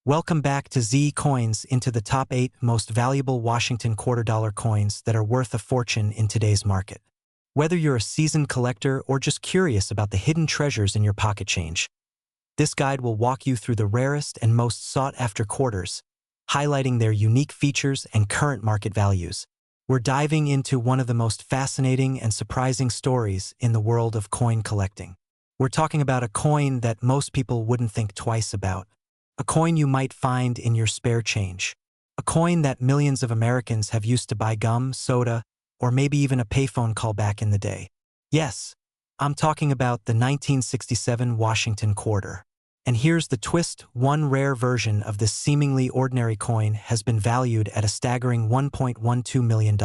Welcome back to Z Coins, into the top 8 most valuable Washington quarter-dollar coins that are worth a fortune in today's market. Whether you're a seasoned collector or just curious about the hidden treasures in your pocket change, this guide will walk you through the rarest and most sought-after quarters, highlighting their unique features and current market values. We're diving into one of the most fascinating and surprising stories in the world of coin collecting. We're talking about a coin that most people wouldn't think twice about. A coin you might find in your spare change. A coin that millions of Americans have used to buy gum, soda, or maybe even a payphone call back in the day. Yes, I'm talking about the 1967 Washington quarter. And here's the twist: one rare version of this seemingly ordinary coin has been valued at a staggering $1.12 million.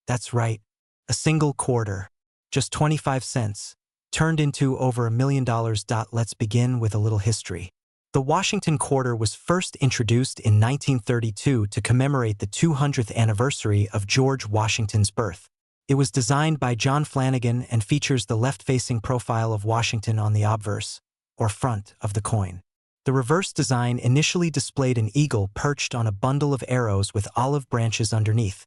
That's right, a single quarter, just 25 cents, turned into over $1 million. Let's begin with a little history. The Washington quarter was first introduced in 1932 to commemorate the 200th anniversary of George Washington's birth. It was designed by John Flanagan and features the left-facing profile of Washington on the obverse, or front, of the coin. The reverse design initially displayed an eagle perched on a bundle of arrows with olive branches underneath,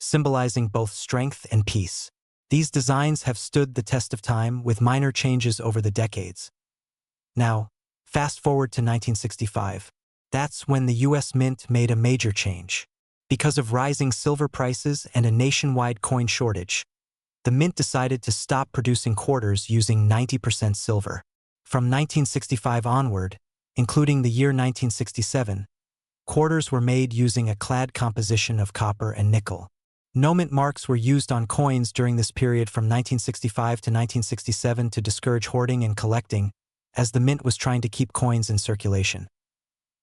symbolizing both strength and peace. These designs have stood the test of time, with minor changes over the decades. Now, fast forward to 1965. That's when the U.S. Mint made a major change. Because of rising silver prices and a nationwide coin shortage, the Mint decided to stop producing quarters using 90% silver. From 1965 onward, including the year 1967, quarters were made using a clad composition of copper and nickel. No mint marks were used on coins during this period from 1965 to 1967 to discourage hoarding and collecting, as the Mint was trying to keep coins in circulation.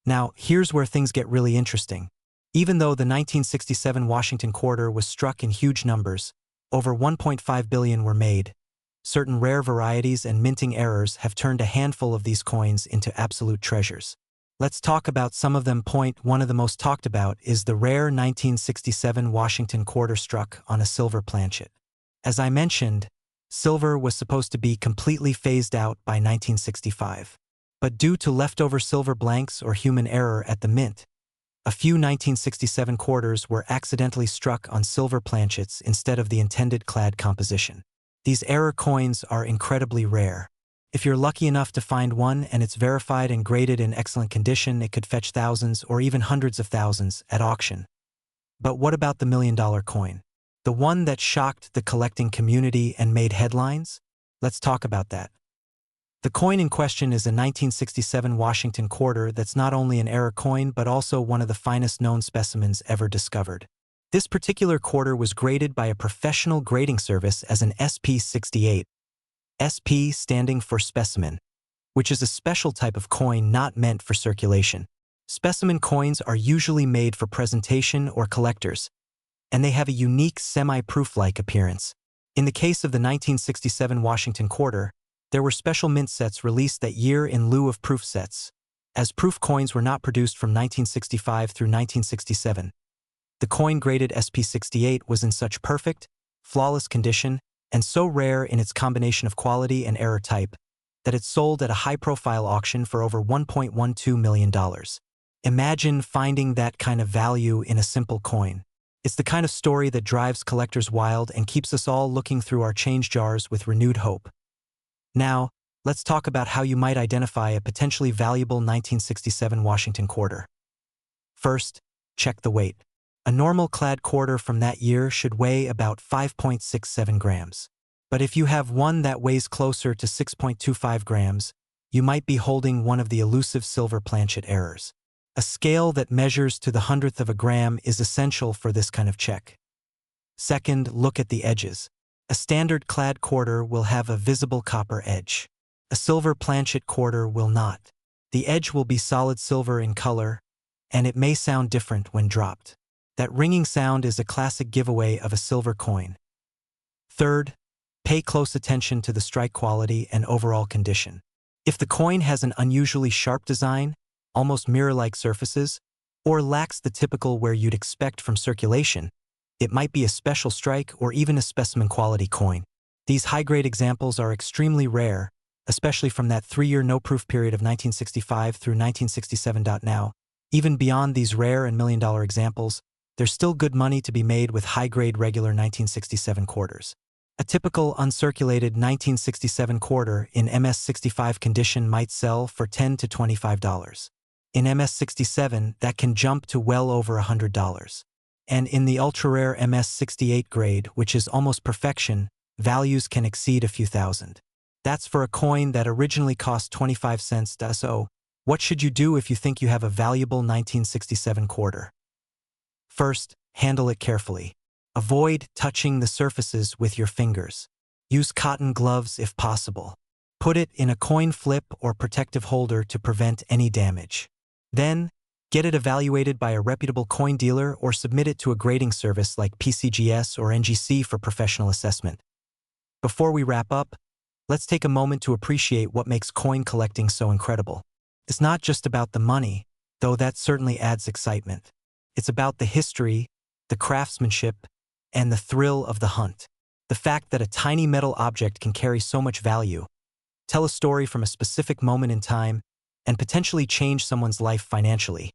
Now, here's where things get really interesting. Even though the 1967 Washington quarter was struck in huge numbers, over 1.5 billion were made, certain rare varieties and minting errors have turned a handful of these coins into absolute treasures. Let's talk about some of them. Point one of the most talked about is the rare 1967 Washington quarter struck on a silver planchet. As I mentioned, silver was supposed to be completely phased out by 1965. But due to leftover silver blanks or human error at the Mint, a few 1967 quarters were accidentally struck on silver planchets instead of the intended clad composition. These error coins are incredibly rare. If you're lucky enough to find one and it's verified and graded in excellent condition, it could fetch thousands or even hundreds of thousands at auction. But what about the $1 million coin? The one that shocked the collecting community and made headlines? Let's talk about that. The coin in question is a 1967 Washington quarter that's not only an error coin but also one of the finest known specimens ever discovered. This particular quarter was graded by a professional grading service as an SP68, SP standing for specimen, which is a special type of coin not meant for circulation. Specimen coins are usually made for presentation or collectors, and they have a unique semi-proof-like appearance. In the case of the 1967 Washington quarter, there were special mint sets released that year in lieu of proof sets, as proof coins were not produced from 1965 through 1967. The coin graded SP68 was in such perfect, flawless condition and so rare in its combination of quality and error type that it sold at a high-profile auction for over $1.12 million. Imagine finding that kind of value in a simple coin. It's the kind of story that drives collectors wild and keeps us all looking through our change jars with renewed hope. Now, let's talk about how you might identify a potentially valuable 1967 Washington quarter. First, check the weight. A normal clad quarter from that year should weigh about 5.67 grams. But if you have one that weighs closer to 6.25 grams, you might be holding one of the elusive silver planchet errors. A scale that measures to the hundredth of a gram is essential for this kind of check. Second, look at the edges. A standard clad quarter will have a visible copper edge. A silver planchet quarter will not. The edge will be solid silver in color, and it may sound different when dropped. That ringing sound is a classic giveaway of a silver coin. Third, pay close attention to the strike quality and overall condition. If the coin has an unusually sharp design, almost mirror-like surfaces, or lacks the typical wear you'd expect from circulation, it might be a special strike or even a specimen quality coin. These high-grade examples are extremely rare, especially from that 3-year no-proof period of 1965 through 1967. Now, even beyond these rare and million-dollar examples, there's still good money to be made with high-grade regular 1967 quarters. A typical uncirculated 1967 quarter in MS65 condition might sell for $10 to $25. In MS67, that can jump to well over $100. And in the ultra-rare MS68 grade, which is almost perfection, values can exceed a few thousand. That's for a coin that originally cost 25 cents. So, what should you do if you think you have a valuable 1967 quarter? First, handle it carefully. Avoid touching the surfaces with your fingers. Use cotton gloves if possible. Put it in a coin flip or protective holder to prevent any damage. Then, get it evaluated by a reputable coin dealer or submit it to a grading service like PCGS or NGC for professional assessment. Before we wrap up, let's take a moment to appreciate what makes coin collecting so incredible. It's not just about the money, though that certainly adds excitement. It's about the history, the craftsmanship, and the thrill of the hunt. The fact that a tiny metal object can carry so much value, tell a story from a specific moment in time, and potentially change someone's life financially.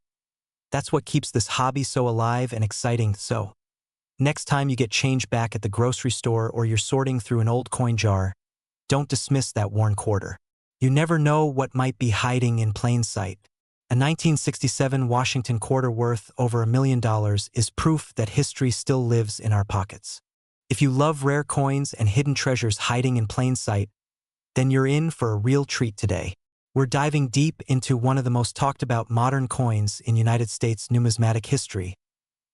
That's what keeps this hobby so alive and exciting. So, next time you get change back at the grocery store or you're sorting through an old coin jar, don't dismiss that worn quarter. You never know what might be hiding in plain sight. A 1967 Washington quarter worth over $1 million is proof that history still lives in our pockets. If you love rare coins and hidden treasures hiding in plain sight, then you're in for a real treat today. We're diving deep into one of the most talked about modern coins in United States numismatic history,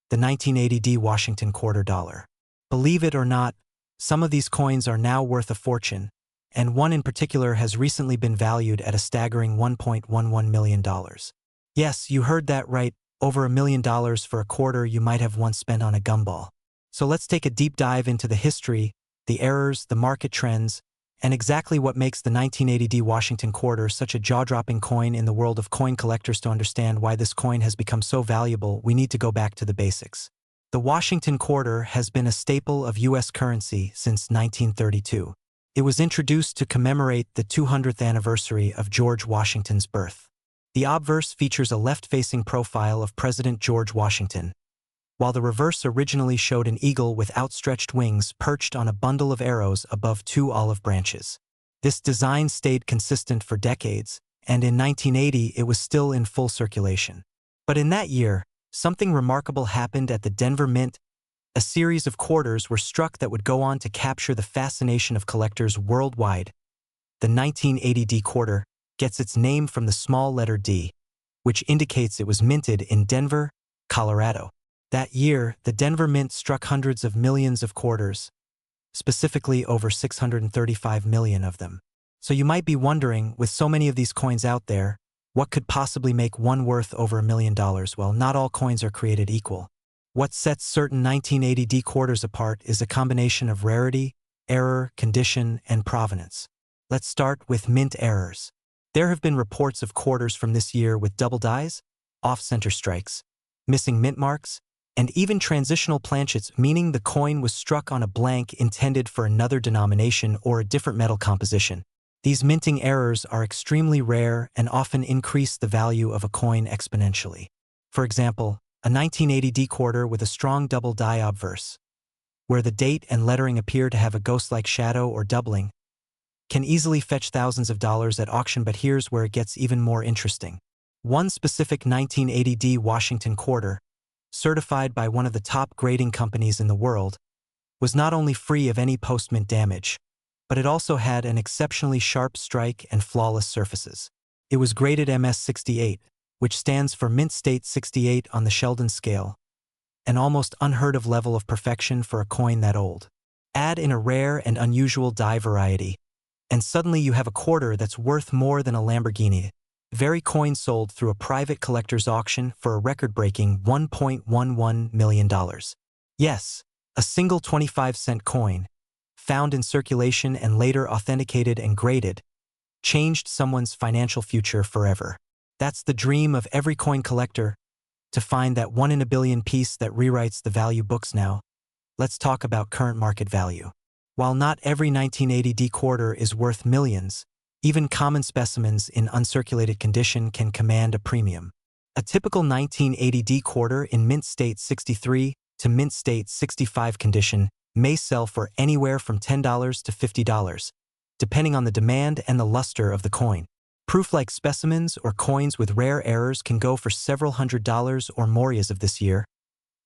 the 1980 Washington quarter dollar. Believe it or not, some of these coins are now worth a fortune, and one in particular has recently been valued at a staggering $1.11 million. Yes, you heard that right, over $1 million for a quarter you might have once spent on a gumball. So let's take a deep dive into the history, the errors, the market trends, and exactly what makes the 1980 Washington quarter such a jaw-dropping coin in the world of coin collectors. To understand why this coin has become so valuable, we need to go back to the basics. The Washington quarter has been a staple of U.S. currency since 1932. It was introduced to commemorate the 200th anniversary of George Washington's birth. The obverse features a left-facing profile of President George Washington, while the reverse originally showed an eagle with outstretched wings perched on a bundle of arrows above 2 olive branches. This design stayed consistent for decades, and in 1980 it was still in full circulation. But in that year, something remarkable happened at the Denver Mint. A series of quarters were struck that would go on to capture the fascination of collectors worldwide. The 1980 D quarter gets its name from the small letter D, which indicates it was minted in Denver, Colorado. That year, the Denver Mint struck hundreds of millions of quarters, specifically over 635 million of them. So you might be wondering, with so many of these coins out there, what could possibly make one worth over $1 million? Well, not all coins are created equal. What sets certain 1980 D quarters apart is a combination of rarity, error, condition, and provenance. Let's start with mint errors. There have been reports of quarters from this year with double dies, off-center strikes, missing mint marks, and even transitional planchets, meaning the coin was struck on a blank intended for another denomination or a different metal composition. These minting errors are extremely rare and often increase the value of a coin exponentially. For example, a 1980 D quarter with a strong double die obverse, where the date and lettering appear to have a ghost-like shadow or doubling, can easily fetch thousands of dollars at auction. But here's where it gets even more interesting. One specific 1980 D Washington quarter, certified by one of the top grading companies in the world, was not only free of any post-mint damage, but it also had an exceptionally sharp strike and flawless surfaces. It was graded MS68, which stands for Mint State 68 on the Sheldon scale, an almost unheard-of level of perfection for a coin that old. Add in a rare and unusual die variety, and suddenly you have a quarter that's worth more than a Lamborghini. Very coin sold through a private collector's auction for a record-breaking $1.11 million. Yes, a single 25-cent coin, found in circulation and later authenticated and graded, changed someone's financial future forever. That's the dream of every coin collector, to find that 1 in a billion piece that rewrites the value books. Now, let's talk about current market value. While not every 1980 D quarter is worth millions, Even common specimens in uncirculated condition can command a premium. A typical 1980D quarter in mint state 63 to mint state 65 condition may sell for anywhere from $10 to $50, depending on the demand and the luster of the coin. Proof-like specimens or coins with rare errors can go for several $100s or more as of this year.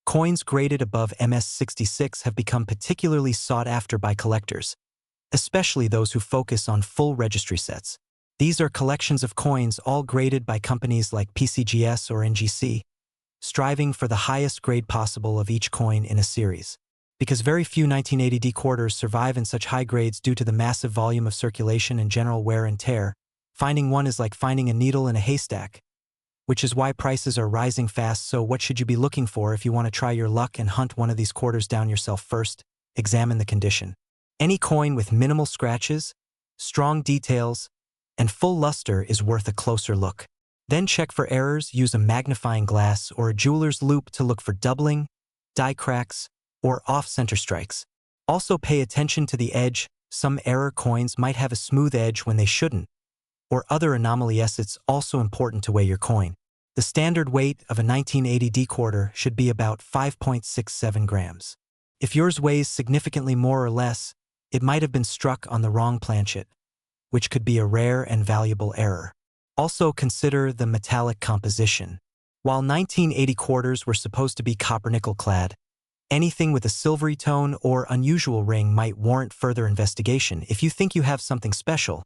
Coins graded above MS66 have become particularly sought after by collectors, especially those who focus on full registry sets. These are collections of coins all graded by companies like PCGS or NGC, striving for the highest grade possible of each coin in a series. Because very few 1980D quarters survive in such high grades due to the massive volume of circulation and general wear and tear, finding one is like finding a needle in a haystack, which is why prices are rising fast. So what should you be looking for if you want to try your luck and hunt one of these quarters down yourself? First, examine the condition. Any coin with minimal scratches, strong details, and full luster is worth a closer look. Then check for errors. Use a magnifying glass or a jeweler's loupe to look for doubling, die cracks, or off-center strikes. Also pay attention to the edge. Some error coins might have a smooth edge when they shouldn't, or other anomalies. It's also important to weigh your coin. The standard weight of a 1980D quarter should be about 5.67 grams. If yours weighs significantly more or less, it might have been struck on the wrong planchet, which could be a rare and valuable error. Also consider the metallic composition. While 1980 quarters were supposed to be copper-nickel clad, anything with a silvery tone or unusual ring might warrant further investigation. If you think you have something special,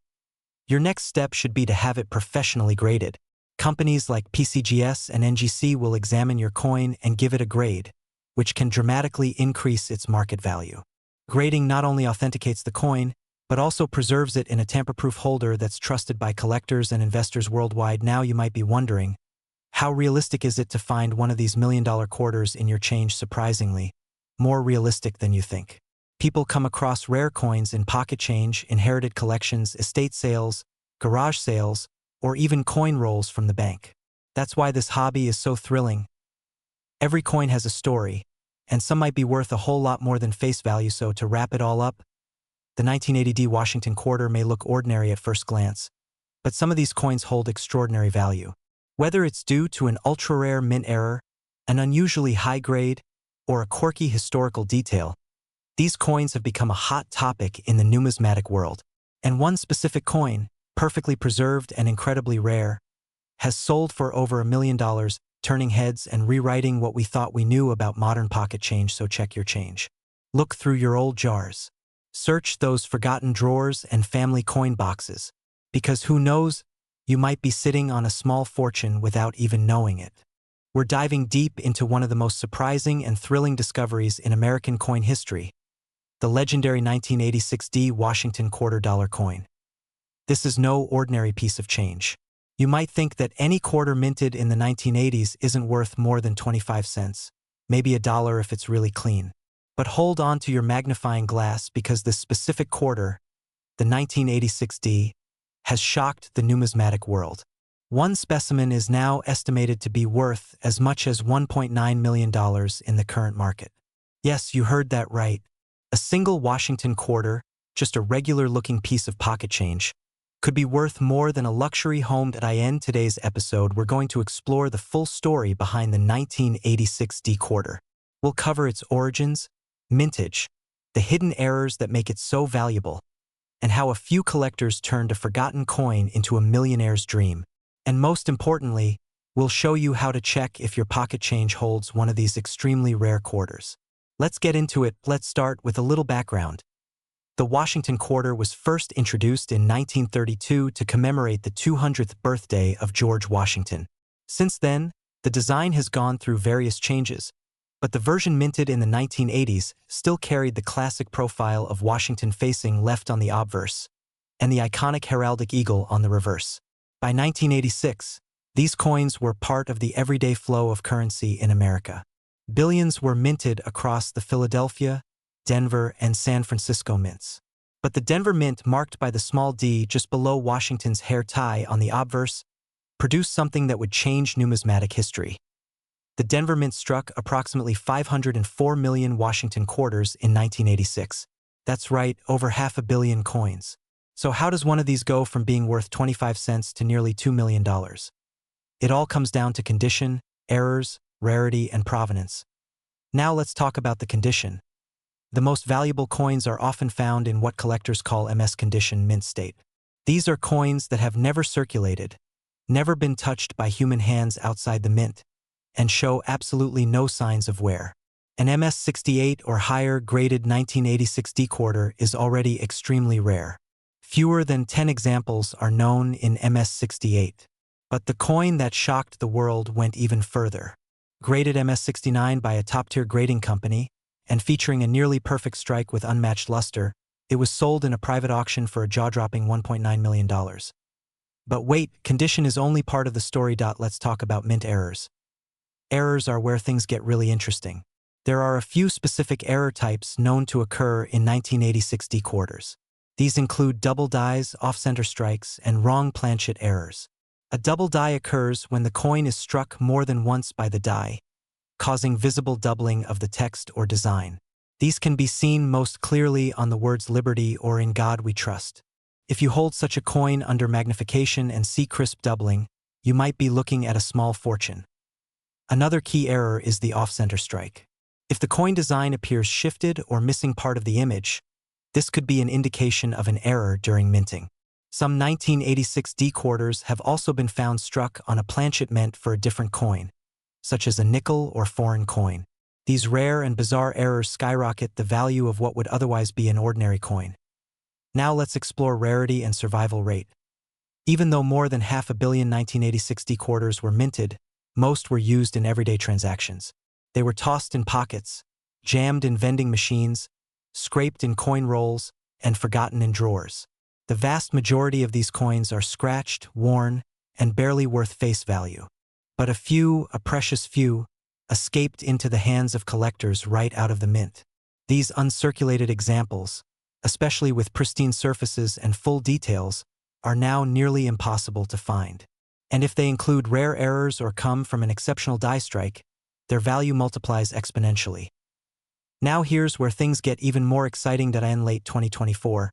your next step should be to have it professionally graded. Companies like PCGS and NGC will examine your coin and give it a grade, which can dramatically increase its market value. Grading not only authenticates the coin, but also preserves it in a tamper-proof holder that's trusted by collectors and investors worldwide. Now you might be wondering, how realistic is it to find one of these million-dollar quarters in your change? Surprisingly, more realistic than you think. People come across rare coins in pocket change, inherited collections, estate sales, garage sales, or even coin rolls from the bank. That's why this hobby is so thrilling. Every coin has a story, and some might be worth a whole lot more than face value. So to wrap it all up, the 1980D Washington quarter may look ordinary at first glance, but some of these coins hold extraordinary value. Whether it's due to an ultra-rare mint error, an unusually high grade, or a quirky historical detail, these coins have become a hot topic in the numismatic world. And one specific coin, perfectly preserved and incredibly rare, has sold for over $1 million, turning heads and rewriting what we thought we knew about modern pocket change. So check your change. Look through your old jars. Search those forgotten drawers and family coin boxes, because who knows, you might be sitting on a small fortune without even knowing it. We're diving deep into one of the most surprising and thrilling discoveries in American coin history, the legendary 1986D Washington $quarter coin. This is no ordinary piece of change. You might think that any quarter minted in the 1980s isn't worth more than 25 cents, maybe $1 if it's really clean. But hold on to your magnifying glass, because this specific quarter, the 1986D, has shocked the numismatic world. One specimen is now estimated to be worth as much as $1.9 million in the current market. Yes, you heard that right. A single Washington quarter, just a regular-looking piece of pocket change, could be worth more than a luxury home. In today's episode, we're going to explore the full story behind the 1986D quarter. We'll cover its origins, mintage, the hidden errors that make it so valuable, and how a few collectors turned a forgotten coin into a millionaire's dream. And most importantly, we'll show you how to check if your pocket change holds one of these extremely rare quarters. Let's get into it. Let's start with a little background. The Washington quarter was first introduced in 1932 to commemorate the 200th birthday of George Washington. Since then, the design has gone through various changes, but the version minted in the 1980s still carried the classic profile of Washington facing left on the obverse, and the iconic heraldic eagle on the reverse. By 1986, these coins were part of the everyday flow of currency in America. Billions were minted across the Philadelphia, Denver, and San Francisco mints. But the Denver mint, marked by the small d just below Washington's hair tie on the obverse, produced something that would change numismatic history. The Denver mint struck approximately 504 million Washington quarters in 1986. That's right, over 500 million coins. So how does one of these go from being worth 25 cents to nearly $2 million? It all comes down to condition, errors, rarity, and provenance. Now let's talk about the condition. The most valuable coins are often found in what collectors call MS condition mint state. These are coins that have never circulated, never been touched by human hands outside the mint, and show absolutely no signs of wear. An MS 68 or higher graded 1986 D-quarter is already extremely rare. Fewer than 10 examples are known in MS 68. But the coin that shocked the world went even further. Graded MS 69 by a top-tier grading company, and featuring a nearly perfect strike with unmatched luster, it was sold in a private auction for a jaw-dropping $1.9 million. But wait, condition is only part of the story. Let's talk about mint errors. Errors are where things get really interesting. There are a few specific error types known to occur in 1986 D-quarters. These include double dies, off-center strikes, and wrong planchet errors. A double die occurs when the coin is struck more than once by the die, causing visible doubling of the text or design. These can be seen most clearly on the words "Liberty" or "In God We Trust." If you hold such a coin under magnification and see crisp doubling, you might be looking at a small fortune. Another key error is the off-center strike. If the coin design appears shifted or missing part of the image, this could be an indication of an error during minting. Some 1986 D-quarters have also been found struck on a planchet meant for a different coin, such as a nickel or foreign coin. These rare and bizarre errors skyrocket the value of what would otherwise be an ordinary coin. Now let's explore rarity and survival rate. Even though more than 500 million 1986 D-quarters were minted, most were used in everyday transactions. They were tossed in pockets, jammed in vending machines, scraped in coin rolls, and forgotten in drawers. The vast majority of these coins are scratched, worn, and barely worth face value. But a precious few, escaped into the hands of collectors right out of the mint. These uncirculated examples, especially with pristine surfaces and full details, are now nearly impossible to find. And if they include rare errors or come from an exceptional die strike, their value multiplies exponentially. Now here's where things get even more exciting. In late 2024,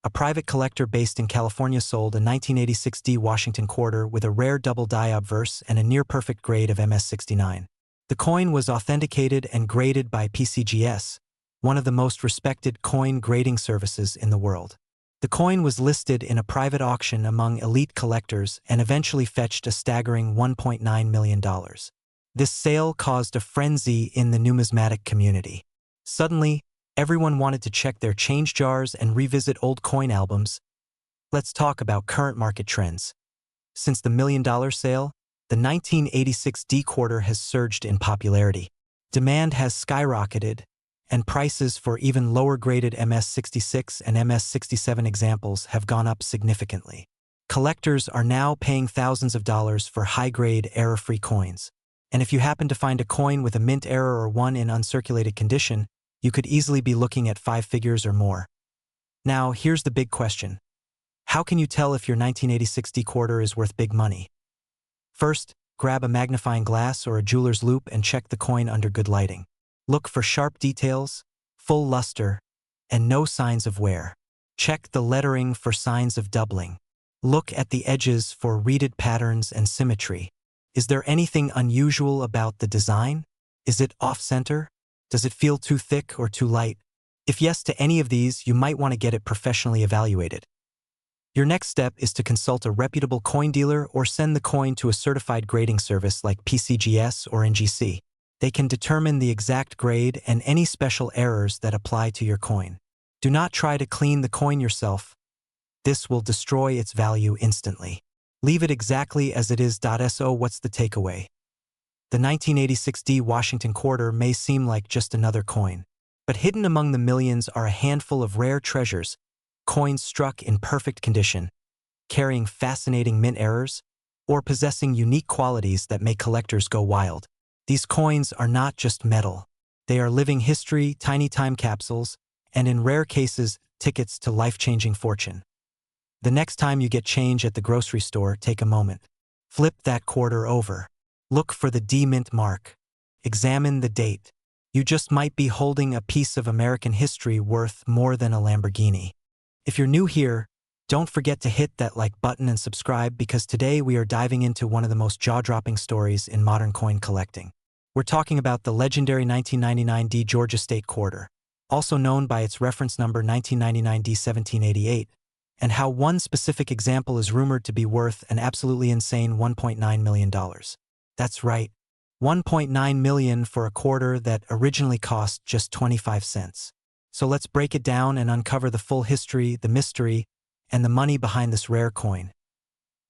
a private collector based in California sold a 1986 D Washington quarter with a rare double die obverse and a near-perfect grade of MS 69. The coin was authenticated and graded by PCGS, one of the most respected coin grading services in the world. The coin was listed in a private auction among elite collectors and eventually fetched a staggering $1.9 million. This sale caused a frenzy in the numismatic community. Suddenly, everyone wanted to check their change jars and revisit old coin albums. Let's talk about current market trends. Since the $1 million sale, the 1986 D-quarter has surged in popularity. Demand has skyrocketed, and prices for even lower-graded MS 66 and MS 67 examples have gone up significantly. Collectors are now paying thousands of dollars for high-grade, error-free coins. And if you happen to find a coin with a mint error or one in uncirculated condition, you could easily be looking at 5 figures or more. Now, here's the big question. How can you tell if your 1986 D-quarter is worth big money? First, grab a magnifying glass or a jeweler's loupe and check the coin under good lighting. Look for sharp details, full luster, and no signs of wear. Check the lettering for signs of doubling. Look at the edges for reeded patterns and symmetry. Is there anything unusual about the design? Is it off-center? Does it feel too thick or too light? If yes to any of these, you might want to get it professionally evaluated. Your next step is to consult a reputable coin dealer or send the coin to a certified grading service like PCGS or NGC. They can determine the exact grade and any special errors that apply to your coin. Do not try to clean the coin yourself. This will destroy its value instantly. Leave it exactly as it is. So what's the takeaway? The 1986 D Washington quarter may seem like just another coin, but hidden among the millions are a handful of rare treasures, coins struck in perfect condition, carrying fascinating mint errors, or possessing unique qualities that make collectors go wild. These coins are not just metal. They are living history, tiny time capsules, and in rare cases, tickets to life-changing fortune. The next time you get change at the grocery store, take a moment. Flip that quarter over. Look for the D mint mark. Examine the date. You just might be holding a piece of American history worth more than a Lamborghini. If you're new here, Don't forget to hit that like button and subscribe because today we are diving into one of the most jaw-dropping stories in modern coin collecting. We're talking about the legendary 1999 D Georgia State Quarter, also known by its reference number 1999 D 1788, and how one specific example is rumored to be worth an absolutely insane $1.9 million. That's right, $1.9 million for a quarter that originally cost just 25 cents. So let's break it down and uncover the full history, the mystery, and the money behind this rare coin.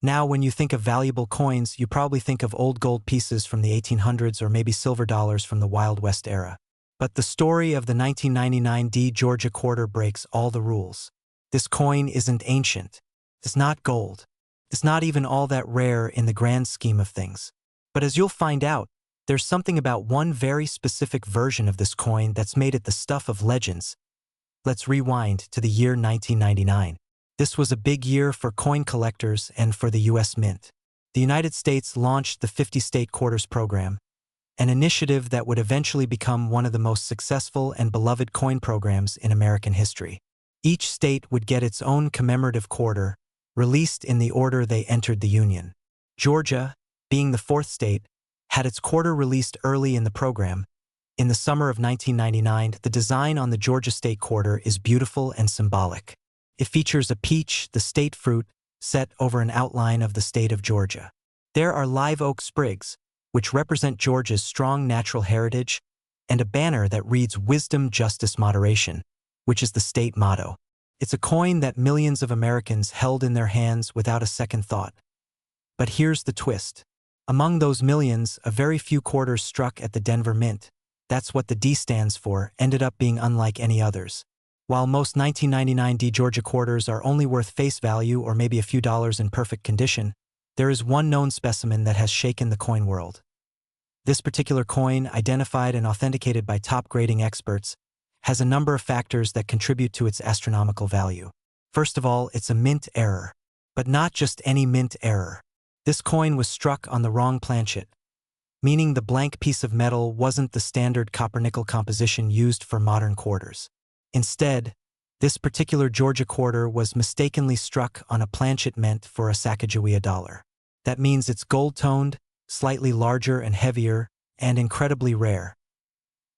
Now, when you think of valuable coins, you probably think of old gold pieces from the 1800s or maybe silver dollars from the Wild West era. But the story of the 1999 D Georgia quarter breaks all the rules. This coin isn't ancient. It's not gold. It's not even all that rare in the grand scheme of things. But as you'll find out, there's something about one very specific version of this coin that's made it the stuff of legends. Let's rewind to the year 1999. This was a big year for coin collectors and for the U.S. Mint. The United States launched the 50-state quarters program, an initiative that would eventually become one of the most successful and beloved coin programs in American history. Each state would get its own commemorative quarter, released in the order they entered the Union. Georgia, being the fourth state, had its quarter released early in the program. In the summer of 1999, the design on the Georgia State Quarter is beautiful and symbolic. It features a peach, the state fruit, set over an outline of the state of Georgia. There are live oak sprigs, which represent Georgia's strong natural heritage, and a banner that reads Wisdom, Justice, Moderation, which is the state motto. It's a coin that millions of Americans held in their hands without a second thought. But here's the twist. Among those millions, a very few quarters struck at the Denver Mint. That's what the D stands for, ended up being unlike any others. While most 1999 D Georgia quarters are only worth face value or maybe a few dollars in perfect condition, there is one known specimen that has shaken the coin world. This particular coin, identified and authenticated by top grading experts, has a number of factors that contribute to its astronomical value. First of all, it's a mint error. But not just any mint error. This coin was struck on the wrong planchet, meaning the blank piece of metal wasn't the standard copper-nickel composition used for modern quarters. Instead, this particular Georgia quarter was mistakenly struck on a planchet meant for a Sacagawea dollar. That means it's gold-toned, slightly larger and heavier, and incredibly rare.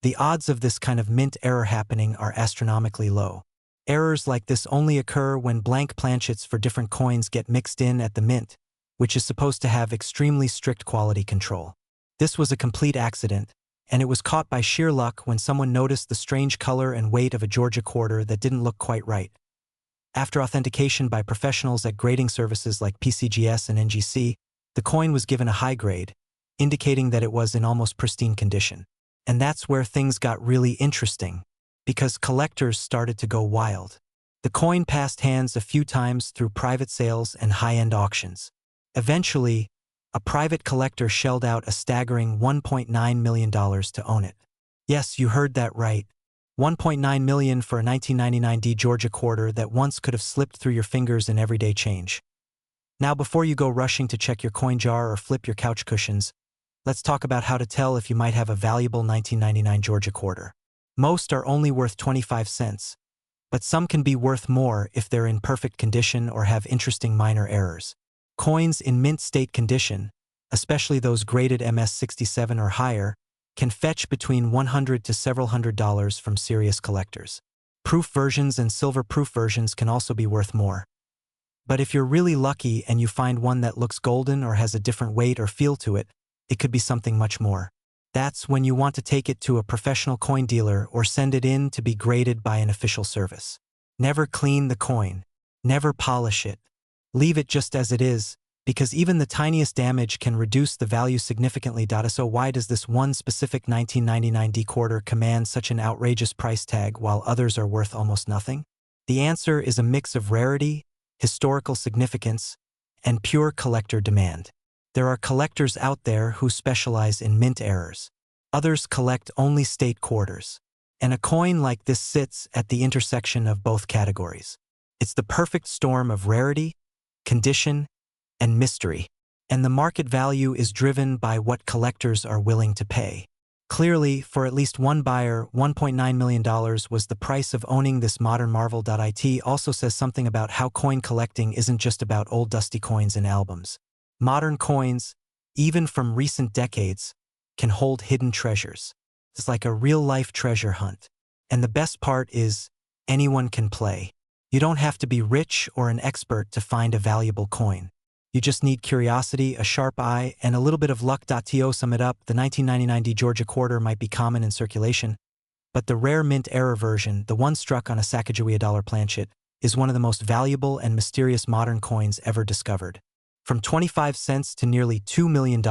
The odds of this kind of mint error happening are astronomically low. Errors like this only occur when blank planchets for different coins get mixed in at the mint, which is supposed to have extremely strict quality control. This was a complete accident, and it was caught by sheer luck when someone noticed the strange color and weight of a Georgia quarter that didn't look quite right. After authentication by professionals at grading services like PCGS and NGC, the coin was given a high grade, indicating that it was in almost pristine condition. And that's where things got really interesting, because collectors started to go wild. The coin passed hands a few times through private sales and high-end auctions. Eventually, a private collector shelled out a staggering $1.9 million to own it. Yes, you heard that right. $1.9 million for a 1999 D Georgia quarter that once could have slipped through your fingers in everyday change. Now, before you go rushing to check your coin jar or flip your couch cushions, let's talk about how to tell if you might have a valuable 1999 Georgia quarter. Most are only worth 25 cents, but some can be worth more if they're in perfect condition or have interesting minor errors. Coins in mint state condition, especially those graded MS-67 or higher, can fetch between $100 to several $100s from serious collectors. Proof versions and silver-proof versions can also be worth more. But if you're really lucky and you find one that looks golden or has a different weight or feel to it, it could be something much more. That's when you want to take it to a professional coin dealer or send it in to be graded by an official service. Never clean the coin. Never polish it. Leave it just as it is, because even the tiniest damage can reduce the value significantly. So why does this one specific 1999 D quarter command such an outrageous price tag while others are worth almost nothing? The answer is a mix of rarity, historical significance, and pure collector demand. There are collectors out there who specialize in mint errors. Others collect only state quarters. And a coin like this sits at the intersection of both categories. It's the perfect storm of rarity, condition, and mystery. And the market value is driven by what collectors are willing to pay. Clearly, for at least one buyer, $1.9 million was the price of owning this modern marvel. It also says something about how coin collecting isn't just about old dusty coins and albums. Modern coins, even from recent decades, can hold hidden treasures. It's like a real-life treasure hunt. And the best part is, anyone can play. You don't have to be rich or an expert to find a valuable coin. You just need curiosity, a sharp eye, and a little bit of luck. To sum it up, the 1999 D Georgia quarter might be common in circulation, but the rare mint era version, the one struck on a Sacagawea dollar planchet, is one of the most valuable and mysterious modern coins ever discovered. From 25 cents to nearly $2 million,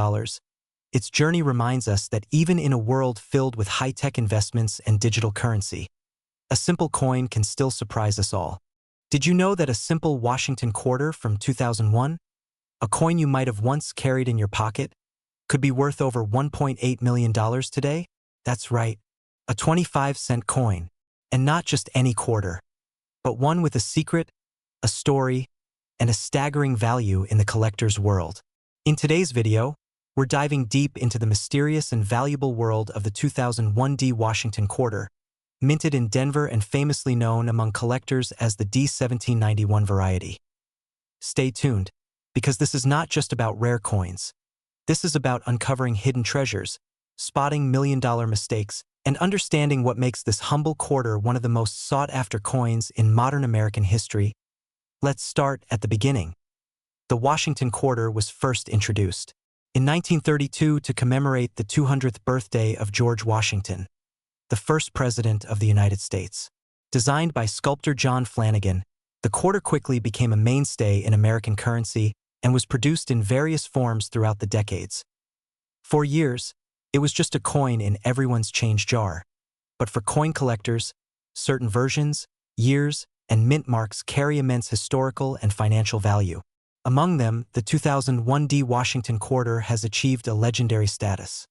its journey reminds us that even in a world filled with high-tech investments and digital currency, a simple coin can still surprise us all. Did you know that a simple Washington quarter from 2001, a coin you might have once carried in your pocket, could be worth over $1.8 million today? That's right, a 25-cent coin, and not just any quarter, but one with a secret, a story, and a staggering value in the collector's world. In today's video, we're diving deep into the mysterious and valuable world of the 2001 D Washington quarter, minted in Denver and famously known among collectors as the D1791 variety. Stay tuned, because this is not just about rare coins. This is about uncovering hidden treasures, spotting million-dollar mistakes, and understanding what makes this humble quarter one of the most sought-after coins in modern American history. Let's start at the beginning. The Washington quarter was first introduced in 1932 to commemorate the 200th birthday of George Washington, the first president of the United States. Designed by sculptor John Flanagan, the quarter quickly became a mainstay in American currency and was produced in various forms throughout the decades. For years, it was just a coin in everyone's change jar. But for coin collectors, certain versions, years, and mint marks carry immense historical and financial value. Among them, the 2001 D Washington quarter has achieved a legendary status.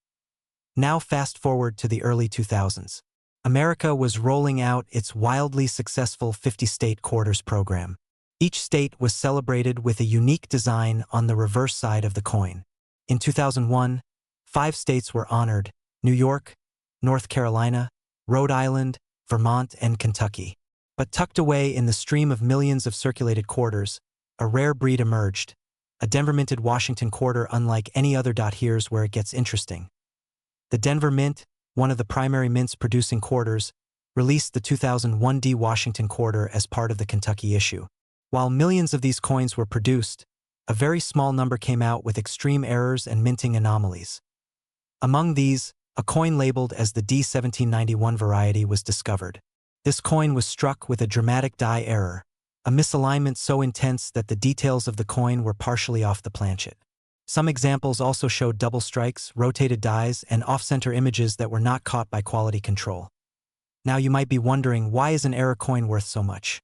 Now fast forward to the early 2000s. America was rolling out its wildly successful 50-state quarters program. Each state was celebrated with a unique design on the reverse side of the coin. In 2001, 5 states were honored: New York, North Carolina, Rhode Island, Vermont, and Kentucky. But tucked away in the stream of millions of circulated quarters, a rare breed emerged, a Denver-minted Washington quarter unlike any other. Here's where it gets interesting. The Denver Mint, one of the primary mints producing quarters, released the 2001 D Washington quarter as part of the Kentucky issue. While millions of these coins were produced, a very small number came out with extreme errors and minting anomalies. Among these, a coin labeled as the D1791 variety was discovered. This coin was struck with a dramatic die error, a misalignment so intense that the details of the coin were partially off the planchet. Some examples also showed double strikes, rotated dies, and off-center images that were not caught by quality control. Now you might be wondering, why is an error coin worth so much?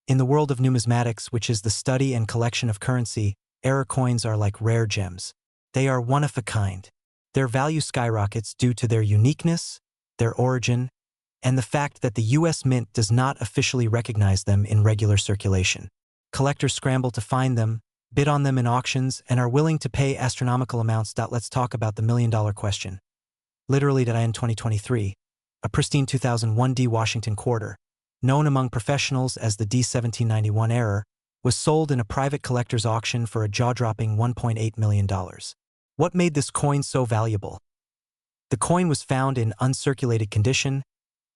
In the world of numismatics, which is the study and collection of currency, error coins are like rare gems. They are one of a kind. Their value skyrockets due to their uniqueness, their origin, and the fact that the U.S. Mint does not officially recognize them in regular circulation. Collectors scramble to find them, bid on them in auctions, and are willing to pay astronomical amounts. Let's talk about the million-dollar question. Literally, in 2023, a pristine 2001 D Washington quarter, known among professionals as the D1791 error, was sold in a private collector's auction for a jaw-dropping $1.8 million. What made this coin so valuable? The coin was found in uncirculated condition,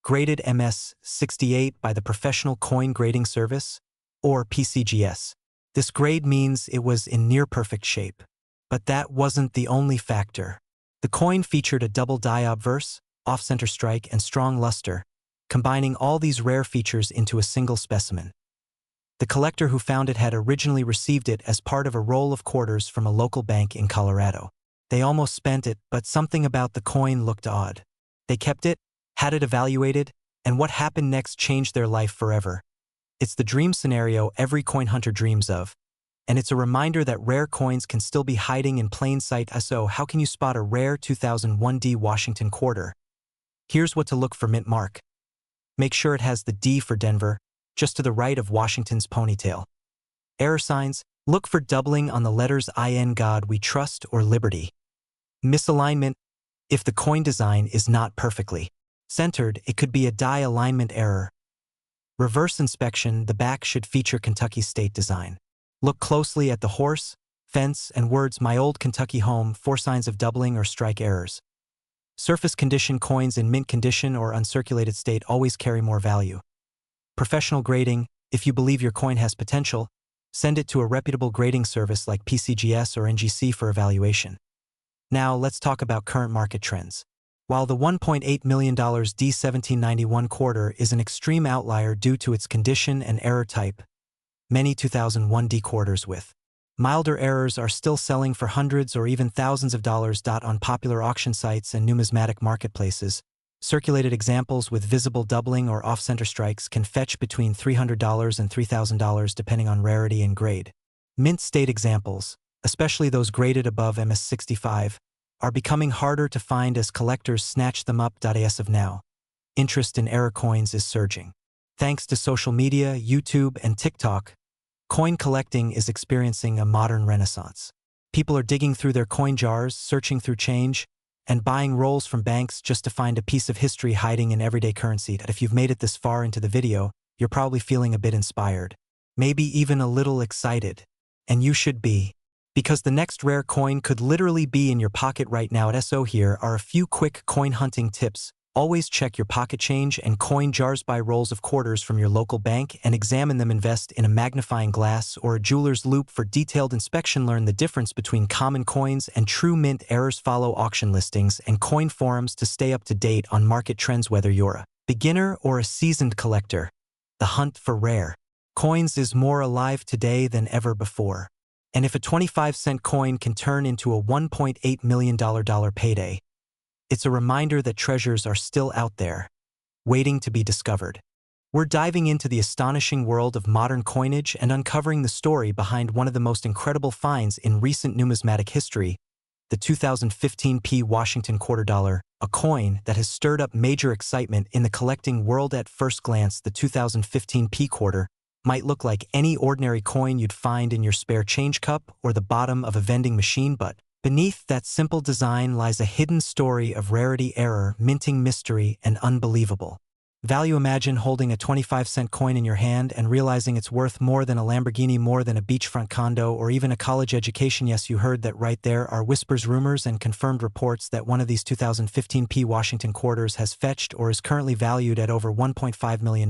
graded MS-68 by the Professional Coin Grading Service, or PCGS. This grade means it was in near-perfect shape. But that wasn't the only factor. The coin featured a double die obverse, off-center strike, and strong luster, combining all these rare features into a single specimen. The collector who found it had originally received it as part of a roll of quarters from a local bank in Colorado. They almost spent it, but something about the coin looked odd. They kept it, had it evaluated, and what happened next changed their life forever. It's the dream scenario every coin hunter dreams of, and it's a reminder that rare coins can still be hiding in plain sight. So how can you spot a rare 2001 D Washington quarter? Here's what to look for: mint mark. Make sure it has the D for Denver, just to the right of Washington's ponytail. Error signs: look for doubling on the letters IN God We Trust or Liberty. Misalignment: If the coin design is not perfectly centered, it could be a die alignment error. Reverse inspection, the back should feature Kentucky state design. Look closely at the horse, fence, and words "My Old Kentucky Home" for signs of doubling or strike errors. Surface condition, coins in mint condition or uncirculated state always carry more value. Professional grading, if you believe your coin has potential, send it to a reputable grading service like PCGS or NGC for evaluation. Now let's talk about current market trends. While the $1.8 million D1791 quarter is an extreme outlier due to its condition and error type, many 2001 D quarters with milder errors are still selling for hundreds or even thousands of dollars. On popular auction sites and numismatic marketplaces, circulated examples with visible doubling or off-center strikes can fetch between $300 and $3,000 depending on rarity and grade. Mint state examples, especially those graded above MS65, are becoming harder to find as collectors snatch them up. As of now, interest in error coins is surging. Thanks to social media, YouTube, and TikTok, coin collecting is experiencing a modern renaissance. People are digging through their coin jars, searching through change, and buying rolls from banks just to find a piece of history hiding in everyday currency. If you've made it this far into the video, you're probably feeling a bit inspired, maybe even a little excited. And you should be, because the next rare coin could literally be in your pocket right now. So here are a few quick coin hunting tips. Always check your pocket change and coin jars. Buy rolls of quarters from your local bank and examine them. Invest in a magnifying glass or a jeweler's loupe for detailed inspection. Learn the difference between common coins and true mint errors. Follow auction listings and coin forums to stay up to date on market trends. Whether you're a beginner or a seasoned collector, the hunt for rare coins is more alive today than ever before. And if a 25-cent coin can turn into a $1.8 million payday, it's a reminder that treasures are still out there, waiting to be discovered. We're diving into the astonishing world of modern coinage and uncovering the story behind one of the most incredible finds in recent numismatic history, the 2015 P Washington quarter dollar, a coin that has stirred up major excitement in the collecting world. At first glance, the 2015 P quarter might look like any ordinary coin you'd find in your spare change cup or the bottom of a vending machine, but beneath that simple design lies a hidden story of rarity, error, minting mystery, and unbelievable value. Imagine holding a 25-cent coin in your hand and realizing it's worth more than a Lamborghini, more than a beachfront condo, or even a college education. Yes, you heard that right. There are whispers, rumors, and confirmed reports that one of these 2015 P Washington quarters has fetched or is currently valued at over $1.5 million.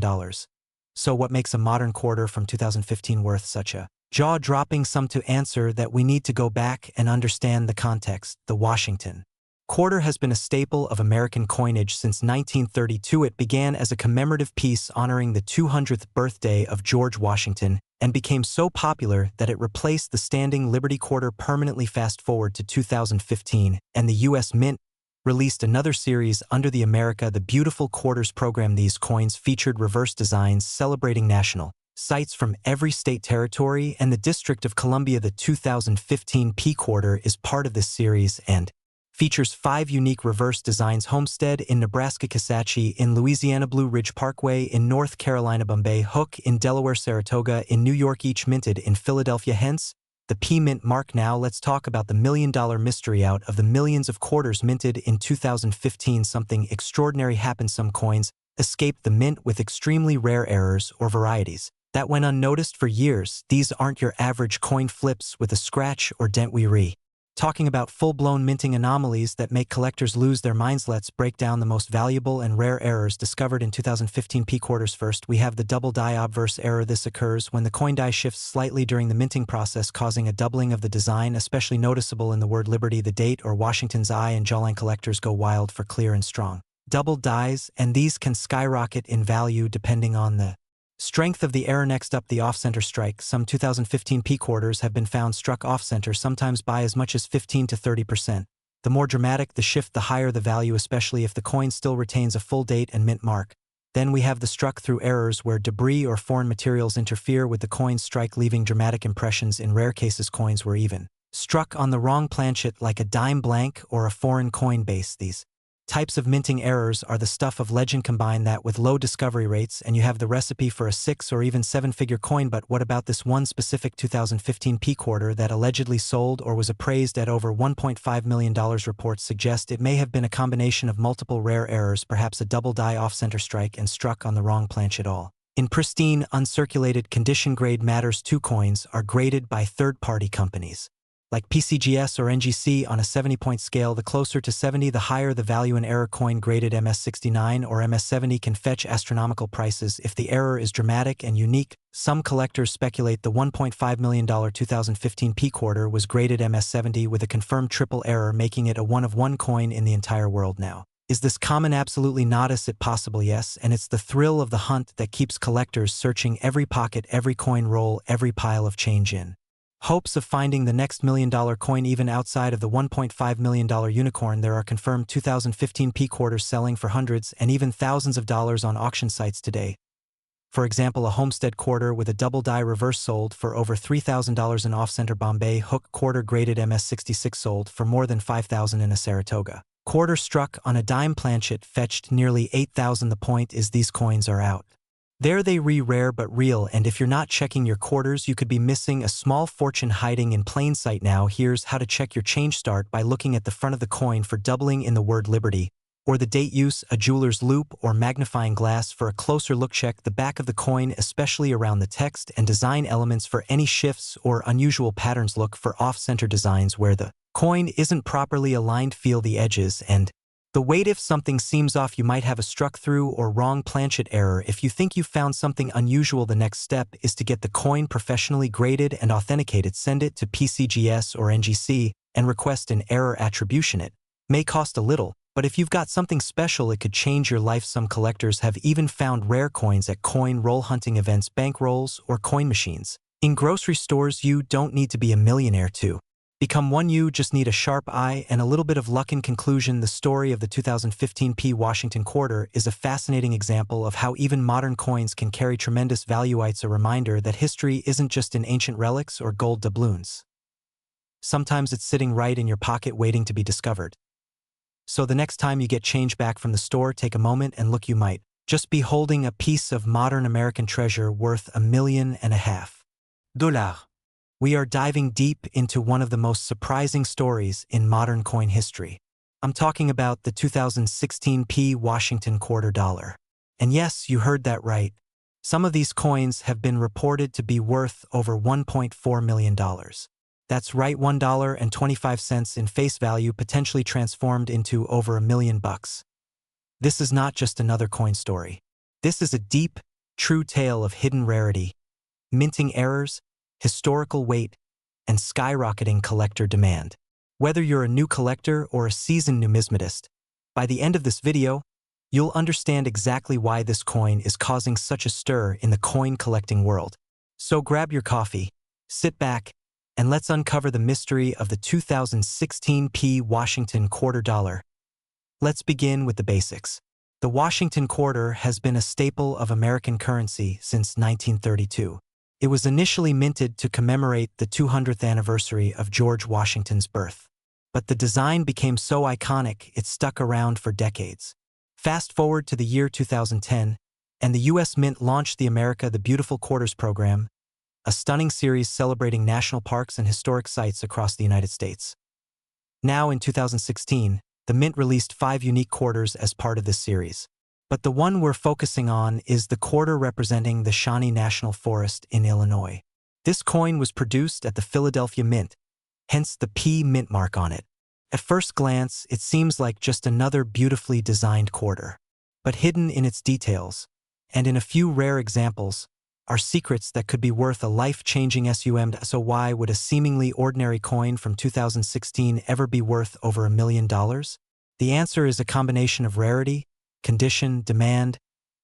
So what makes a modern quarter from 2015 worth such a jaw-dropping sum? To answer that, we need to go back and understand the context. The Washington quarter has been a staple of American coinage since 1932. It began as a commemorative piece honoring the 200th birthday of George Washington and became so popular that it replaced the standing Liberty quarter permanently. Fast forward to 2015, and the U.S. Mint released another series under the America the Beautiful Quarters program. These coins featured reverse designs celebrating national sites from every state, territory, and the District of Columbia. The 2015 P quarter is part of this series and features 5 unique reverse designs: Homestead in Nebraska, Kisatchie in Louisiana, Blue Ridge Parkway in North Carolina, Bombay Hook in Delaware, Saratoga in New York, each minted in Philadelphia, hence the P Mint mark. Now let's talk about the million-dollar mystery. Out of the millions of quarters minted in 2015, something extraordinary happened. Some coins escaped the mint with extremely rare errors or varieties that went unnoticed for years. These aren't your average coin flips with a scratch or dent. We're talking about full-blown minting anomalies that make collectors lose their minds. Let's break down the most valuable and rare errors discovered in 2015 P quarters. First, we have the double die obverse error. This occurs when the coin die shifts slightly during the minting process, causing a doubling of the design, especially noticeable in the word Liberty, the date, or Washington's eye and jawline. Collectors go wild for clear and strong double dies, and these can skyrocket in value depending on the strength of the error. Next up, the off-center strike. Some 2015 P quarters have been found struck off-center, sometimes by as much as 15 to 30%. The more dramatic the shift, the higher the value, especially if the coin still retains a full date and mint mark. Then we have the struck through errors, where debris or foreign materials interfere with the coin's strike, leaving dramatic impressions. In rare cases, coins were even struck on the wrong planchet, like a dime blank or a foreign coin base. These Types of minting errors are the stuff of legend. Combine that with low discovery rates and you have the recipe for a 6 or even 7-figure coin. But what about this one specific 2015 P quarter that allegedly sold or was appraised at over $1.5 million? Reports suggest it may have been a combination of multiple rare errors, perhaps a double die off-center strike and struck on the wrong planchet. All in pristine, uncirculated condition. Grade matters too. Coins are graded by third-party companies like PCGS or NGC on a 70-point scale. The closer to 70, the higher the value. An error coin graded MS69 or MS70 can fetch astronomical prices if the error is dramatic and unique. Some collectors speculate the $1.5 million 2015 P quarter was graded MS70 with a confirmed triple error, making it a one-of-one coin in the entire world now. Is this common? Absolutely not. Is it possible? Yes, and it's the thrill of the hunt that keeps collectors searching every pocket, every coin roll, every pile of change in hopes of finding the next $1 million coin. Even outside of the $1.5 million unicorn, there are confirmed 2015 P quarters selling for hundreds and even thousands of dollars on auction sites today. For example, a Homestead quarter with a double die reverse sold for over $3,000. An off-center Bombay Hook quarter graded MS66 sold for more than $5,000. In a Saratoga quarter struck on a dime planchet fetched nearly $8,000. The point is, these coins are out there. They rare but real, and if you're not checking your quarters, you could be missing a small fortune hiding in plain sight. Now here's how to check your change. Start by looking at the front of the coin for doubling in the word Liberty, or the date. Use a jeweler's loupe or magnifying glass for a closer look. Check the back of the coin, especially around the text and design elements, for any shifts or unusual patterns. Look for off-center designs where the coin isn't properly aligned. Feel the edges and the weight. If something seems off, you might have a struck through or wrong planchet error. If you think you found something unusual, the next step is to get the coin professionally graded and authenticated. Send it to PCGS or NGC and request an error attribution. It may cost a little, but if you've got something special, it could change your life. Some collectors have even found rare coins at coin roll hunting events, bank rolls, or coin machines. In grocery stores, you don't need to be a millionaire to become one. You just need a sharp eye and a little bit of luck. In conclusion, the story of the 2015 P Washington quarter is a fascinating example of how even modern coins can carry tremendous value. It's a reminder that history isn't just in ancient relics or gold doubloons. Sometimes it's sitting right in your pocket waiting to be discovered. So the next time you get change back from the store, take a moment and look. You might just be holding a piece of modern American treasure worth $1.5 million. We are diving deep into one of the most surprising stories in modern coin history. I'm talking about the 2016 P Washington quarter dollar. And yes, you heard that right. Some of these coins have been reported to be worth over $1.4 million. That's right, $1.25 in face value, potentially transformed into over $1 million. This is not just another coin story. This is a deep, true tale of hidden rarity, minting errors, historical weight, and skyrocketing collector demand. Whether you're a new collector or a seasoned numismatist, by the end of this video, you'll understand exactly why this coin is causing such a stir in the coin collecting world. So grab your coffee, sit back, and let's uncover the mystery of the 2016 P Washington quarter dollar. Let's begin with the basics. The Washington quarter has been a staple of American currency since 1932. It was initially minted to commemorate the 200th anniversary of George Washington's birth. But the design became so iconic, it stuck around for decades. Fast forward to the year 2010, and the U.S. Mint launched the America the Beautiful Quarters program, a stunning series celebrating national parks and historic sites across the United States. Now in 2016, the Mint released 5 unique quarters as part of this series. But the one we're focusing on is the quarter representing the Shawnee National Forest in Illinois. This coin was produced at the Philadelphia Mint, hence the P Mint mark on it. At first glance, it seems like just another beautifully designed quarter. But hidden in its details, and in a few rare examples, are secrets that could be worth a life-changing sum. So why would a seemingly ordinary coin from 2016 ever be worth over $1 million? The answer is a combination of rarity, condition, demand,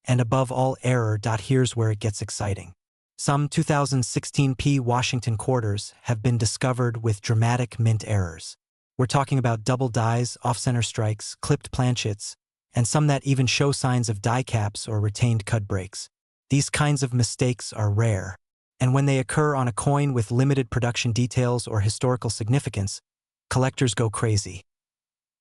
and above all, error. Here's where it gets exciting. Some 2016 P Washington quarters have been discovered with dramatic mint errors. We're talking about double dies, off-center strikes, clipped planchets, and some that even show signs of die caps or retained cut breaks. These kinds of mistakes are rare, and when they occur on a coin with limited production details or historical significance, collectors go crazy.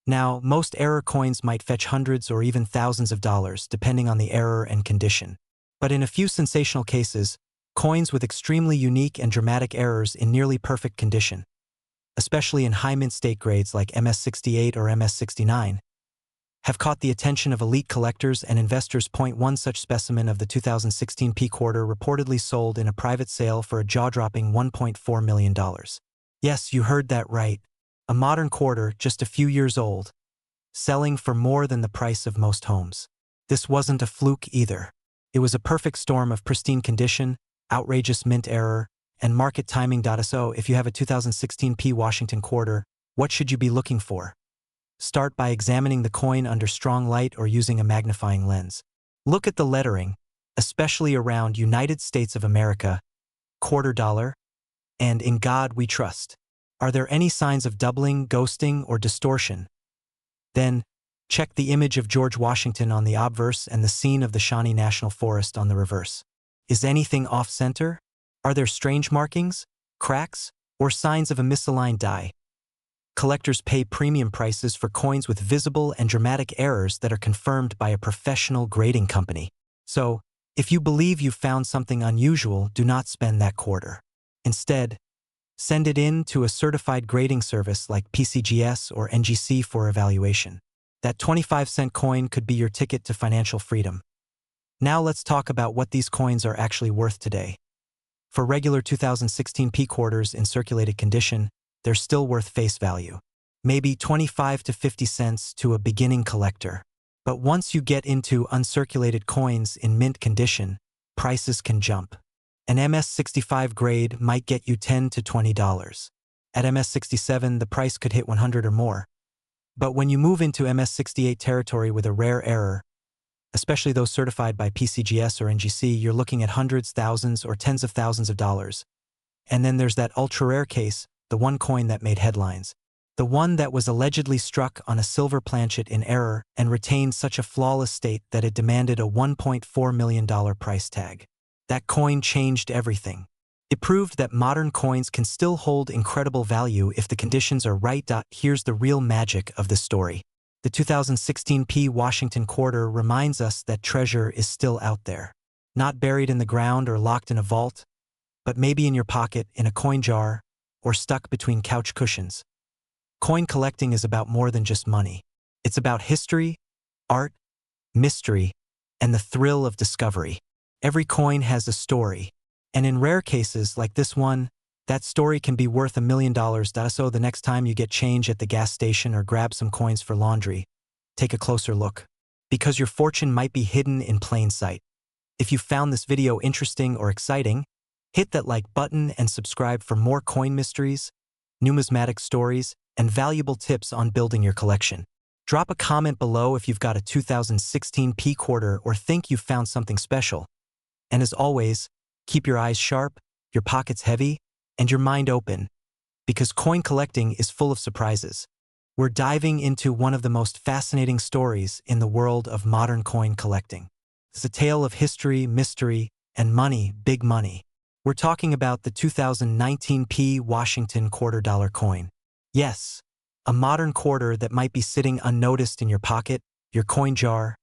Now, most error coins might fetch hundreds or even thousands of dollars, depending on the error and condition. But in a few sensational cases, coins with extremely unique and dramatic errors in nearly perfect condition, especially in high mint state grades like MS68 or MS69, have caught the attention of elite collectors and investors. One such specimen of the 2016 P quarter reportedly sold in a private sale for a jaw-dropping $1.4 million. Yes, you heard that right. A modern quarter, just a few years old, selling for more than the price of most homes. This wasn't a fluke either. It was a perfect storm of pristine condition, outrageous mint error, and market timing. So, if you have a 2016 P Washington quarter, what should you be looking for? Start by examining the coin under strong light or using a magnifying lens. Look at the lettering, especially around United States of America, quarter dollar, and In God We Trust. Are there any signs of doubling, ghosting, or distortion? Then, check the image of George Washington on the obverse and the scene of the Shawnee National Forest on the reverse. Is anything off-center? Are there strange markings, cracks, or signs of a misaligned die? Collectors pay premium prices for coins with visible and dramatic errors that are confirmed by a professional grading company. So, if you believe you've found something unusual, do not spend that quarter. Instead, send it in to a certified grading service like PCGS or NGC for evaluation. That 25-cent coin could be your ticket to financial freedom. Now let's talk about what these coins are actually worth today. For regular 2016 P quarters in circulated condition, they're still worth face value. Maybe 25 to 50 cents to a beginning collector. But once you get into uncirculated coins in mint condition, prices can jump. An MS65 grade might get you $10 to $20. At MS67, the price could hit 100 or more. But when you move into MS68 territory with a rare error, especially those certified by PCGS or NGC, you're looking at hundreds, thousands, or tens of thousands of dollars. And then there's that ultra-rare case, the one coin that made headlines. The one that was allegedly struck on a silver planchet in error and retained such a flawless state that it demanded a $1.4 million price tag. That coin changed everything. It proved that modern coins can still hold incredible value if the conditions are right. Here's the real magic of this story. The 2016 P Washington quarter reminds us that treasure is still out there. Not buried in the ground or locked in a vault, but maybe in your pocket, in a coin jar, or stuck between couch cushions. Coin collecting is about more than just money. It's about history, art, mystery, and the thrill of discovery. Every coin has a story, and in rare cases like this one, that story can be worth $1 million. So the next time you get change at the gas station or grab some coins for laundry, take a closer look, because your fortune might be hidden in plain sight. If you found this video interesting or exciting, hit that like button and subscribe for more coin mysteries, numismatic stories, and valuable tips on building your collection. Drop a comment below if you've got a 2016 P quarter or think you've found something special. And as always, keep your eyes sharp, your pockets heavy, and your mind open, because coin collecting is full of surprises. We're diving into one of the most fascinating stories in the world of modern coin collecting. It's a tale of history, mystery, and money, big money. We're talking about the 2019 P Washington quarter dollar coin. Yes, a modern quarter that might be sitting unnoticed in your pocket, your coin jar,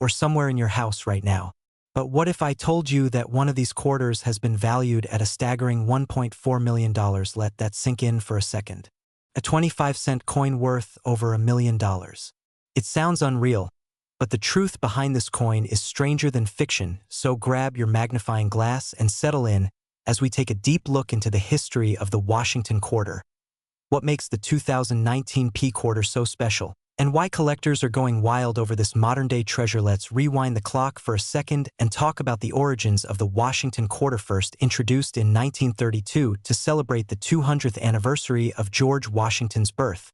or somewhere in your house right now. But what if I told you that one of these quarters has been valued at a staggering $1.4 million? Let that sink in for a second. A 25-cent coin worth over $1 million. It sounds unreal, but the truth behind this coin is stranger than fiction, so grab your magnifying glass and settle in as we take a deep look into the history of the Washington quarter. What makes the 2019 P quarter so special? And why collectors are going wild over this modern-day treasure? Let's rewind the clock for a second and talk about the origins of the Washington quarter. First introduced in 1932 to celebrate the 200th anniversary of George Washington's birth,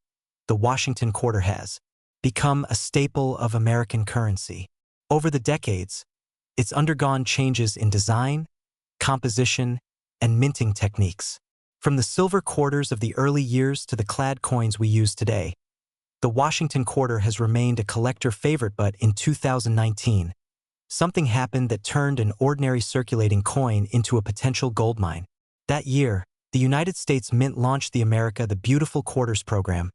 the Washington quarter has become a staple of American currency. Over the decades, it's undergone changes in design, composition, and minting techniques. From the silver quarters of the early years to the clad coins we use today, the Washington quarter has remained a collector favorite. But in 2019, something happened that turned an ordinary circulating coin into a potential goldmine. That year, the United States Mint launched the America the Beautiful Quarters program,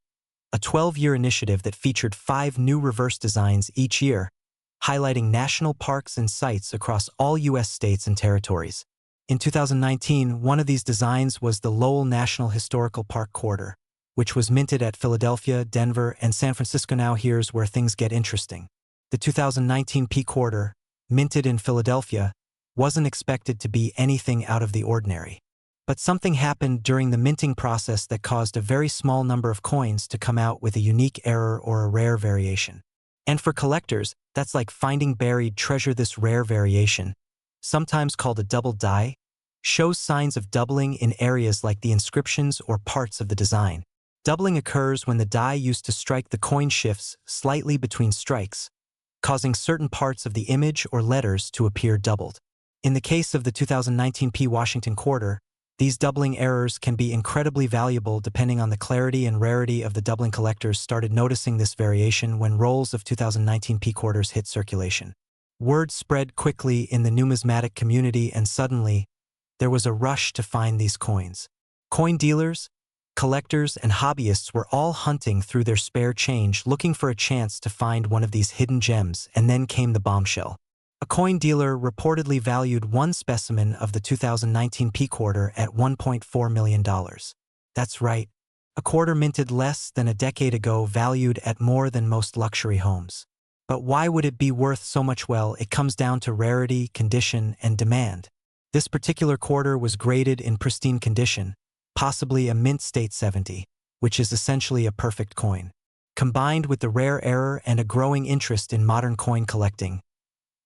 a 12-year initiative that featured 5 new reverse designs each year, highlighting national parks and sites across all U.S. states and territories. In 2019, one of these designs was the Lowell National Historical Park Quarter, which was minted at Philadelphia, Denver, and San Francisco. Now here's where things get interesting. The 2019 P Quarter, minted in Philadelphia, wasn't expected to be anything out of the ordinary. But something happened during the minting process that caused a very small number of coins to come out with a unique error or a rare variation. And for collectors, that's like finding buried treasure. This rare variation, sometimes called a double die, shows signs of doubling in areas like the inscriptions or parts of the design. Doubling occurs when the die used to strike the coin shifts slightly between strikes, causing certain parts of the image or letters to appear doubled. In the case of the 2019 P Washington Quarter, these doubling errors can be incredibly valuable depending on the clarity and rarity of the doubling. Collectors started noticing this variation when rolls of 2019 P Quarters hit circulation. Word spread quickly in the numismatic community, and suddenly, there was a rush to find these coins. Coin dealers, collectors, and hobbyists were all hunting through their spare change looking for a chance to find one of these hidden gems, and then came the bombshell. A coin dealer reportedly valued one specimen of the 2019 P Quarter at $1.4 million. That's right, a quarter minted less than a decade ago, valued at more than most luxury homes. But why would it be worth so much? Well, it comes down to rarity, condition, and demand. This particular quarter was graded in pristine condition, possibly a mint state 70, which is essentially a perfect coin. Combined with the rare error and a growing interest in modern coin collecting,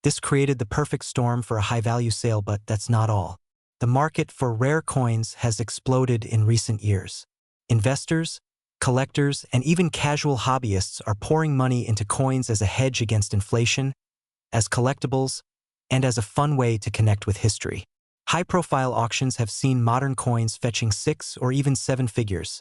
this created the perfect storm for a high-value sale. But that's not all. The market for rare coins has exploded in recent years. Investors, collectors, and even casual hobbyists are pouring money into coins as a hedge against inflation, as collectibles, and as a fun way to connect with history. High-profile auctions have seen modern coins fetching 6 or even 7 figures,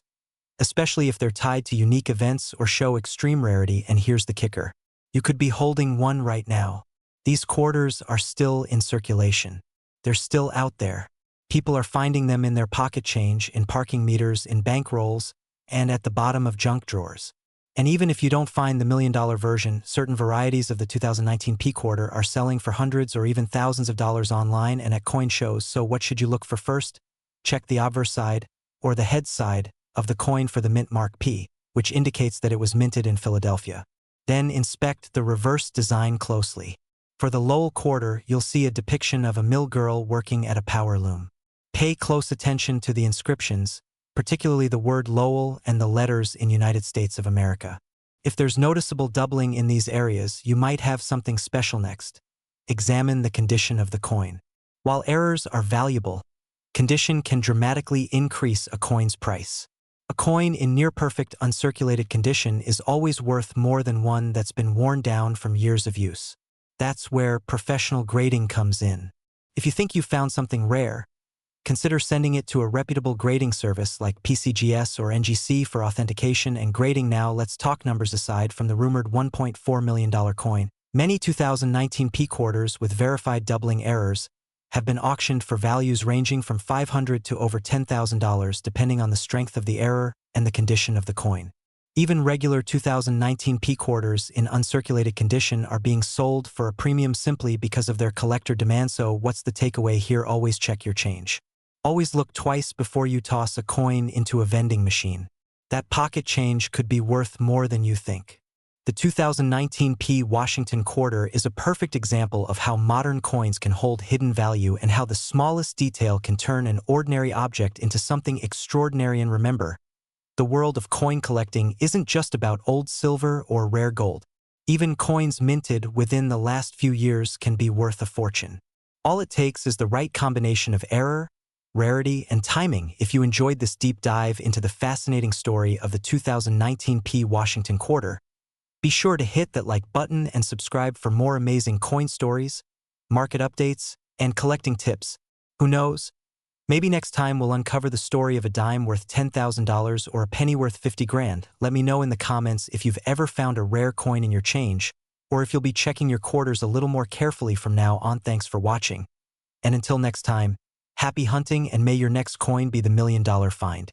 especially if they're tied to unique events or show extreme rarity. And here's the kicker. You could be holding one right now. These quarters are still in circulation. They're still out there. People are finding them in their pocket change, in parking meters, in bank rolls, and at the bottom of junk drawers. And even if you don't find the $1 million version, certain varieties of the 2019 P Quarter are selling for hundreds or even thousands of dollars online and at coin shows. So what should you look for first? Check the obverse side, or the head side, of the coin for the mint mark P, which indicates that it was minted in Philadelphia. Then inspect the reverse design closely. For the Lowell Quarter, you'll see a depiction of a mill girl working at a power loom. Pay close attention to the inscriptions, particularly the word Lowell and the letters in United States of America. If there's noticeable doubling in these areas, you might have something special. Next, examine the condition of the coin. While errors are valuable, condition can dramatically increase a coin's price. A coin in near-perfect uncirculated condition is always worth more than one that's been worn down from years of use. That's where professional grading comes in. If you think you found something rare, consider sending it to a reputable grading service like PCGS or NGC for authentication and grading. Now let's talk numbers. Aside from the rumored $1.4 million coin, many 2019 P Quarters with verified doubling errors have been auctioned for values ranging from $500 to over $10,000 depending on the strength of the error and the condition of the coin. Even regular 2019 P Quarters in uncirculated condition are being sold for a premium simply because of their collector demand. So what's the takeaway here? Always check your change. Always look twice before you toss a coin into a vending machine. That pocket change could be worth more than you think. The 2019 P Washington Quarter is a perfect example of how modern coins can hold hidden value and how the smallest detail can turn an ordinary object into something extraordinary. And remember, the world of coin collecting isn't just about old silver or rare gold. Even coins minted within the last few years can be worth a fortune. All it takes is the right combination of error, rarity, and timing. If you enjoyed this deep dive into the fascinating story of the 2019 P Washington Quarter, be sure to hit that like button and subscribe for more amazing coin stories, market updates, and collecting tips. Who knows? Maybe next time we'll uncover the story of a dime worth $10,000 or a penny worth 50 grand. Let me know in the comments if you've ever found a rare coin in your change, or if you'll be checking your quarters a little more carefully from now on. Thanks for watching. And until next time, happy hunting, and may your next coin be the $1 million find.